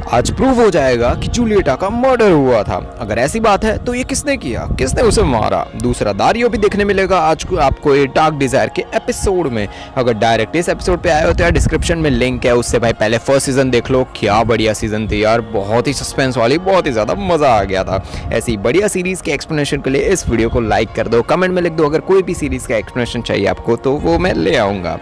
आज प्रूव हो जाएगा कि जूलिएटा का मर्डर हुआ था। अगर ऐसी बात है तो ये किसने किया, किसने उसे मारा। दूसरा दारियो भी देखने मिलेगा आज को आपको ये डार्क डिजायर के एपिसोड में। अगर डायरेक्ट इस एपिसोड पे आए हो तो यार डिस्क्रिप्शन में लिंक है, उससे भाई पहले फर्स्ट सीजन देख लो। क्या बढ़िया सीजन थी यार, बहुत ही सस्पेंस वाली, बहुत ही ज़्यादा मज़ा आ गया था। ऐसी बढ़िया सीरीज़ के एक्सप्लेनेशन के लिए इस वीडियो को लाइक कर दो, कमेंट में लिख दो अगर कोई भी सीरीज़ का एक्सप्लेनेशन चाहिए आपको तो वो मैं ले आऊँगा।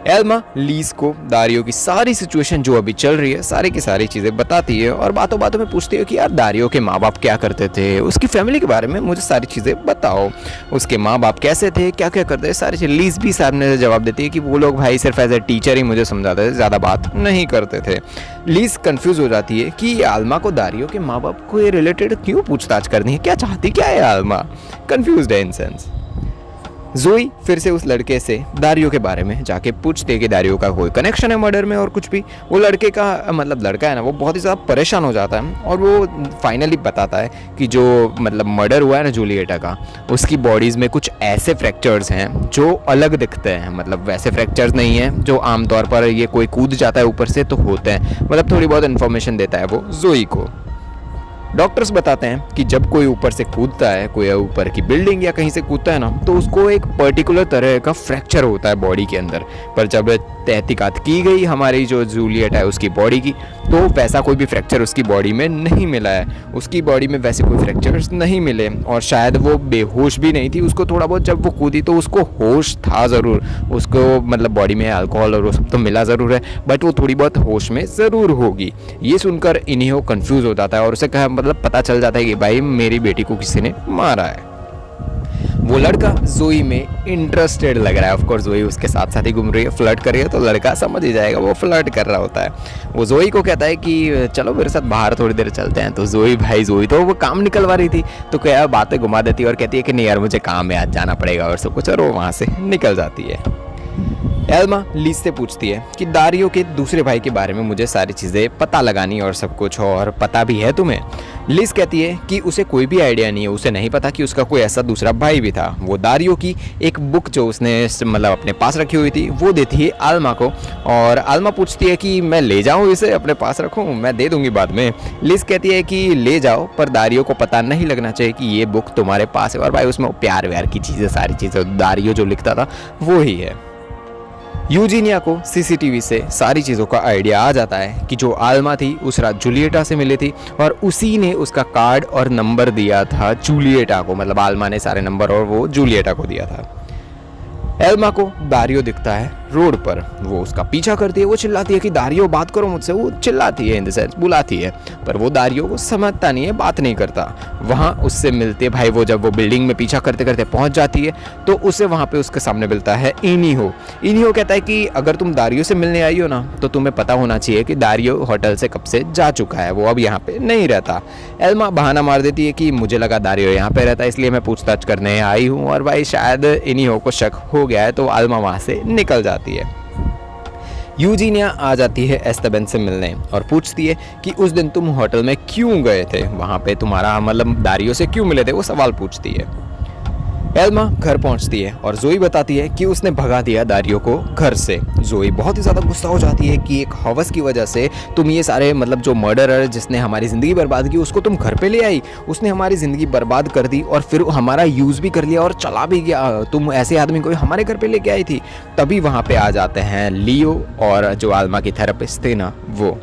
एल्मा लीज को दारियो की सारी सिचुएशन जो अभी चल रही है सारी की सारी चीज़ें बताती है और बातों बातों में पूछती है कि यार दारियो के माँ बाप क्या करते थे, उसकी फैमिली के बारे में मुझे सारी चीज़ें बताओ, उसके माँ बाप कैसे थे, क्या क्या करते थे, सारी चीज़। लीज भी सामने से जवाब देती है कि वो लोग भाई सिर्फ एज ए टीचर ही मुझे समझाते थे, ज़्यादा बात नहीं करते थे। लीज कन्फ्यूज़ हो जाती है कि आल्मा को दारियो के माँ बाप को ये रिलेटेड क्यों पूछताछ करनी है, क्या चाहती क्या है आल्मा, कन्फ्यूज है इन सेंस। जोई फिर से उस लड़के से दारियो के बारे में जाके पूछते हैं कि दारियो का कोई कनेक्शन है मर्डर में और कुछ भी। वो लड़के का मतलब लड़का है ना, वो बहुत ही ज़्यादा परेशान हो जाता है और वो फाइनली बताता है कि जो मतलब मर्डर हुआ है ना जूलिएटा का, उसकी बॉडीज़ में कुछ ऐसे फ्रैक्चर्स हैं जो अलग दिखते हैं। मतलब वैसे फ्रैक्चर्स नहीं हैं जो आमतौर पर ये कोई कूद जाता है ऊपर से तो होते हैं। मतलब थोड़ी बहुत इन्फॉर्मेशन देता है वो जोई को। डॉक्टर्स बताते हैं कि जब कोई ऊपर से कूदता है, कोई ऊपर की बिल्डिंग या कहीं से कूदता है ना, तो उसको एक पर्टिकुलर तरह का फ्रैक्चर होता है बॉडी के अंदर। पर जब तहकीकात की गई हमारी जो जूलियट है उसकी बॉडी की, तो वैसा कोई भी फ्रैक्चर उसकी बॉडी में नहीं मिला है। उसकी बॉडी में वैसे कोई फ्रैक्चर्स नहीं मिले और शायद वो बेहोश भी नहीं थी। उसको थोड़ा बहुत जब वो कूदी तो उसको होश था ज़रूर, उसको मतलब बॉडी में अल्कोहल और वो सब तो मिला ज़रूर है, बट वो थोड़ी बहुत होश में ज़रूर होगी। ये सुनकर इन्हीं कन्फ्यूज़ हो जाता है और उसे कहा मतलब पता चल जाता है कि भाई मेरी बेटी को किसी ने मारा है। वो लड़का जोई में इंटरेस्टेड लग रहा है। ऑफ कोर्स जोई उसके साथ साथ ही घूम रही है, फ्लर्ट कर रही है, तो लड़का समझ ही जाएगा वो फ्लर्ट कर रहा होता है। वो जोई को कहता है कि चलो मेरे साथ बाहर थोड़ी देर चलते हैं। तो जोई तो वो काम निकलवा रही थी तो क्या बातें घुमा देती है और कहती है कि नहीं यार मुझे काम है, आज जाना पड़ेगा और सब कुछ, और वो वहाँ से निकल जाती है। एल्मा लीज से पूछती है कि दारियो के दूसरे भाई के बारे में मुझे सारी चीज़ें पता लगानी और सब कुछ, और पता भी है तुम्हें। लीज कहती है कि उसे कोई भी आइडिया नहीं है, उसे नहीं पता कि उसका कोई ऐसा दूसरा भाई भी था। वो दारियो की एक बुक जो उसने मतलब अपने पास रखी हुई थी वो देती है आल्मा को, और आल्मा पूछती है कि मैं ले जाऊँ इसे, अपने पास रखूँ, मैं दे दूँगी बाद में। लीज कहती है कि ले जाओ, पर दारियो को पता नहीं लगना चाहिए कि ये बुक तुम्हारे पास है। और भाई उसमें प्यार व्यार की चीज़ें, सारी चीज़ें दारियो जो लिखता था वो ही है। यूजीनिया को सीसीटीवी से सारी चीज़ों का आइडिया आ जाता है कि जो आल्मा थी उस रात जूलिएटा से मिली थी और उसी ने उसका कार्ड और नंबर दिया था जूलिएटा को। मतलब आल्मा ने सारे नंबर और वो जूलिएटा को दिया था। एल्मा को दारियो दिखता है रोड पर, वो उसका पीछा करती है, वो चिल्लाती है कि दारियो बात करो मुझसे। वो चिल्लाती है इन द सेंस बुलाती है, पर वो दारियो को समझता नहीं है, बात नहीं करता। वहाँ उससे मिलते भाई, वो जब वो बिल्डिंग में पीछा करते करते पहुँच जाती है तो उसे वहाँ पे उसके सामने मिलता है इनिहो कहता है कि अगर तुम दारियो से मिलने आई हो ना तो तुम्हें पता होना चाहिए कि दारियो होटल से कब से जा चुका है, वो अब यहाँ पे नहीं रहता। एल्मा बहाना मार देती है कि मुझे लगा दारियो यहाँ पे रहता है इसलिए मैं पूछताछ करने आई हूँ, और भाई शायद इनिहो को शक हो गया है तो आल्मा वहाँ से निकल जाती है। यूजीनिया आ जाती है एस्तेबन से मिलने और पूछती है कि उस दिन तुम होटल में क्यों गए थे, वहाँ पे तुम्हारा मतलब दारियो से क्यों मिले थे, वो सवाल पूछती है। एल्मा घर पहुंचती है और जोई बताती है कि उसने भगा दिया दारियो को घर से। जोई बहुत ही ज़्यादा गुस्सा हो जाती है कि एक हवस की वजह से तुम ये सारे मतलब जो मर्डरर जिसने हमारी ज़िंदगी बर्बाद की उसको तुम घर पे ले आई, उसने हमारी ज़िंदगी बर्बाद कर दी और फिर हमारा यूज़ भी कर लिया और चला भी गया। तुम ऐसे आदमी को हमारे घर पे लेके आई थी। तभी वहाँ पे आ जाते हैं लियो और जो आल्मा की थेरेपिस्ट थी ना वो।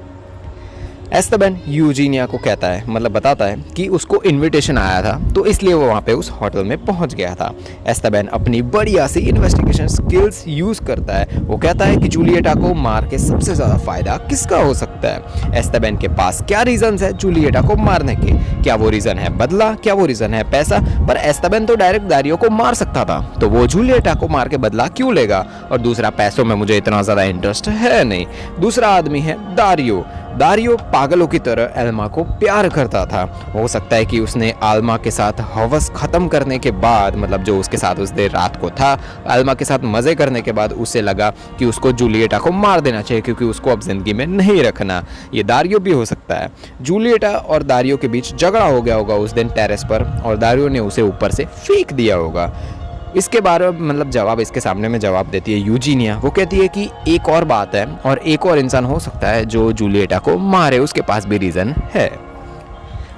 एस्तेबन यूजीनिया को कहता है मतलब बताता है कि उसको इनविटेशन आया था तो इसलिए वो वहाँ पे उस होटल में पहुँच गया था। एस्तेबन अपनी बढ़िया सी इन्वेस्टिगेशन स्किल्स यूज़ करता है। वो कहता है कि जूलिएटा को मार के सबसे ज़्यादा फ़ायदा किसका हो सकता है। एस्तेबन के पास क्या रीज़न्स है जूलिएटा को मारने के, क्या वो रीज़न है बदला, क्या वो रीज़न है पैसा। पर एस्तेबन तो डायरेक्ट दारियो को मार सकता था, तो वो जूलिएटा को मार के बदला क्यों लेगा। और दूसरा, पैसों में मुझे इतना ज़्यादा इंटरेस्ट है नहीं। दूसरा आदमी है दारियो पागलों की तरह एल्मा को प्यार करता था। हो सकता है कि उसने आल्मा के साथ हवस ख़त्म करने के बाद, मतलब जो उसके साथ उस देर रात को था आल्मा के साथ मज़े करने के बाद उसे लगा कि उसको जूलिएटा को मार देना चाहिए क्योंकि उसको अब ज़िंदगी में नहीं रखना। ये दारियो भी हो सकता है। जूलिएटा और दारियो के बीच झगड़ा हो गया होगा उस दिन टेरेस पर और दारियो ने उसे ऊपर से फेंक दिया होगा। इसके बारे में मतलब जवाब इसके सामने में जवाब देती है यूजीनिया। वो कहती है कि एक और बात है और एक और इंसान हो सकता है जो जूलिएटा को मारे, उसके पास भी रीज़न है।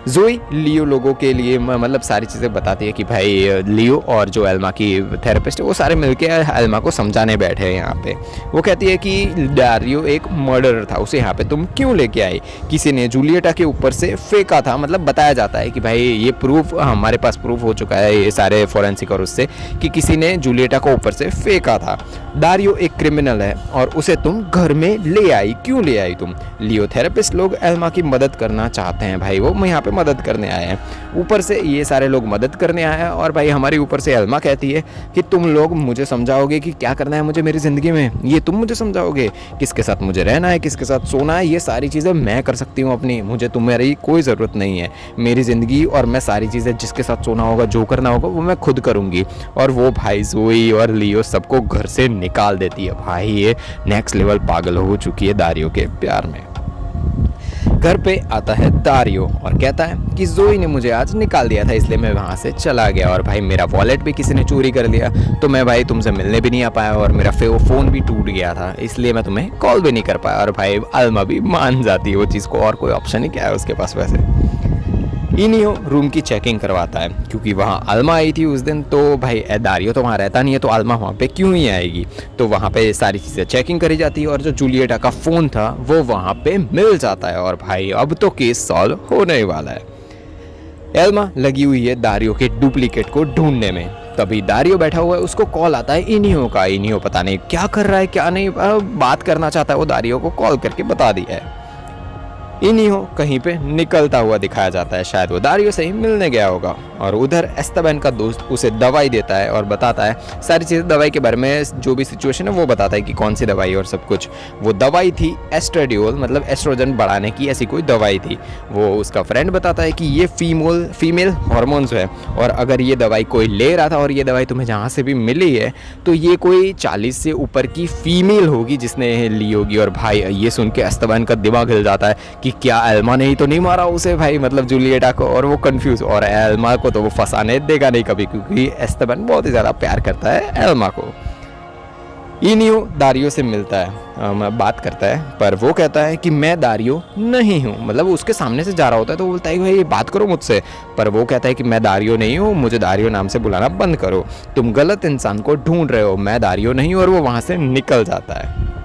जोई लियो लोगों के लिए मतलब सारी चीज़ें बताती है कि भाई लियो और जो एल्मा की थेरेपिस्ट है वो सारे मिलके एल्मा को समझाने बैठे हैं यहाँ पे। वो कहती है कि डारियो एक मर्डरर था, उसे यहाँ पे तुम क्यों लेके आई? किसी ने जूलिएटा के ऊपर से फेंका था, मतलब बताया जाता है कि भाई ये प्रूफ, हमारे पास प्रूफ हो चुका है ये सारे फॉरेंसिक और उससे, कि किसी ने जूलिएटा को ऊपर से फेंका था। डारियो एक क्रिमिनल है और उसे तुम घर में ले आई, क्यों ले आई तुम? लियो थेरेपिस्ट लोग एल्मा की मदद करना चाहते हैं भाई, वो यहाँ पे मदद करने आए हैं। ऊपर से ये सारे लोग मदद करने आए हैं और भाई हमारी ऊपर से एल्मा कहती है कि तुम लोग मुझे समझाओगे कि क्या करना है मुझे मेरी ज़िंदगी में, ये तुम मुझे समझाओगे, किसके साथ मुझे रहना है, किसके साथ सोना है, ये सारी चीज़ें मैं कर सकती हूँ अपनी, मुझे तुम्हारी कोई ज़रूरत नहीं है। मेरी ज़िंदगी और मैं सारी चीज़ें, जिसके साथ सोना होगा, जो करना होगा वो मैं खुद करूँगी। और वो भाई जोई और लियो सबको घर से निकाल देती है। भाई ये नेक्स्ट लेवल पागल हो चुकी है दारियो के प्यार में। घर पे आता है दारियो और कहता है कि जोई ने मुझे आज निकाल दिया था, इसलिए मैं वहाँ से चला गया और भाई मेरा वॉलेट भी किसी ने चोरी कर लिया, तो मैं भाई तुमसे मिलने भी नहीं आ पाया और मेरा फ़ोन भी टूट गया था, इसलिए मैं तुम्हें कॉल भी नहीं कर पाया। और भाई अल्मा भी मान जाती है वो चीज़ को, और कोई ऑप्शन ही क्या है उसके पास वैसे। इनियो रूम की चेकिंग करवाता है क्योंकि वहाँ अल्मा आई थी उस दिन, तो भाई दारियो तो वहाँ रहता नहीं है, तो अल्मा वहाँ पे क्यों ही आएगी। तो वहाँ पे सारी चीज़ें चेकिंग करी जाती है और जो जूलिएटा का फ़ोन था वो वहाँ पे मिल जाता है और भाई अब तो केस सॉल्व होने वाला है। एल्मा लगी हुई है दारियो के डुप्लीकेट को ढूंढने में। तभी दारियो बैठा हुआ है, उसको कॉल आता है इनियो का। इनियो पता नहीं क्या कर रहा है क्या नहीं, बात करना चाहता है, वो दारियो को कॉल करके बता दिया है। इनियो कहीं पे निकलता हुआ दिखाया जाता है, शायद वो दारियो से ही मिलने गया होगा। और उधर एस्तेबान का दोस्त उसे दवाई देता है और बताता है सारी चीज़ें, दवाई के बारे में जो भी सिचुएशन है वो बताता है कि कौन सी दवाई और सब कुछ। वो दवाई थी एस्ट्रेडियोल, मतलब एस्ट्रोजन बढ़ाने की ऐसी कोई दवाई थी। वो उसका फ्रेंड बताता है कि ये फीमेल हार्मोन्स है और अगर ये दवाई कोई ले रहा था और ये दवाई तुम्हें जहाँ से भी मिली है तो ये कोई 40 से ऊपर की फीमेल होगी जिसने ली होगी। और भाई ये सुन के एस्तेबान का दिमाग हिल जाता है कि क्या एल्मा ने ही तो नहीं मारा उसे भाई, मतलब जूलिएटा को, और वो कंफ्यूज। और एल्मा को तो वो फंसाने देगा नहीं कभी, क्योंकि एस्तेबान बहुत ही ज़्यादा प्यार करता है एल्मा को। इनियो दारियो से मिलता है, बात करता है, पर वो कहता है कि मैं दारियो नहीं हूँ, मतलब उसके सामने से जा रहा होता है तो बोलता है कि भाई ये बात करो मुझसे, पर वो कहता है कि मैं दारियो नहीं हूँ, मुझे दारियो नाम से बुलाना बंद करो, तुम गलत इंसान को ढूंढ रहे हो, मैं दारियो नहीं हूँ। और वो वहाँ से निकल जाता है।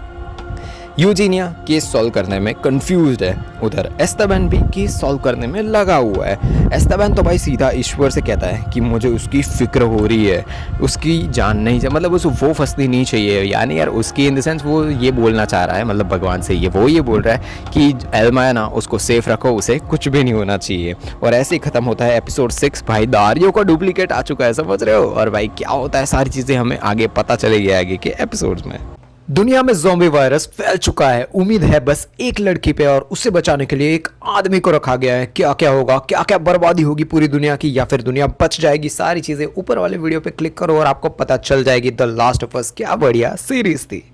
यूजीनिया केस सॉल्व करने में कंफ्यूज्ड है, उधर एस्तेबान भी केस सॉल्व करने में लगा हुआ है। एस्तेबान तो भाई सीधा ईश्वर से कहता है कि मुझे उसकी फिक्र हो रही है, उसकी जान नहीं चाहिए, मतलब उसे वो फंसनी नहीं चाहिए, यानी यार उसकी इन द सेंस वो ये बोलना चाह रहा है, मतलब भगवान से वो ये बोल रहा है कि एल्मा है ना, उसको सेफ रखो, उसे कुछ भी नहीं होना चाहिए। और ऐसे ही खत्म होता है एपिसोड 6। भाई दारियो का डुप्लीकेट आ चुका है, समझ रहे हो। और भाई क्या होता है सारी चीज़ें हमें आगे पता चलेगी आगे के एपिसोड्स में। दुनिया में ज़ॉम्बी वायरस फैल चुका है, उम्मीद है बस एक लड़की पे और उसे बचाने के लिए एक आदमी को रखा गया है। क्या क्या होगा, क्या क्या बर्बादी होगी पूरी दुनिया की, या फिर दुनिया बच जाएगी, सारी चीज़ें ऊपर वाले वीडियो पे क्लिक करो और आपको पता चल जाएगी। द लास्ट ऑफ अस क्या बढ़िया सीरीज थी।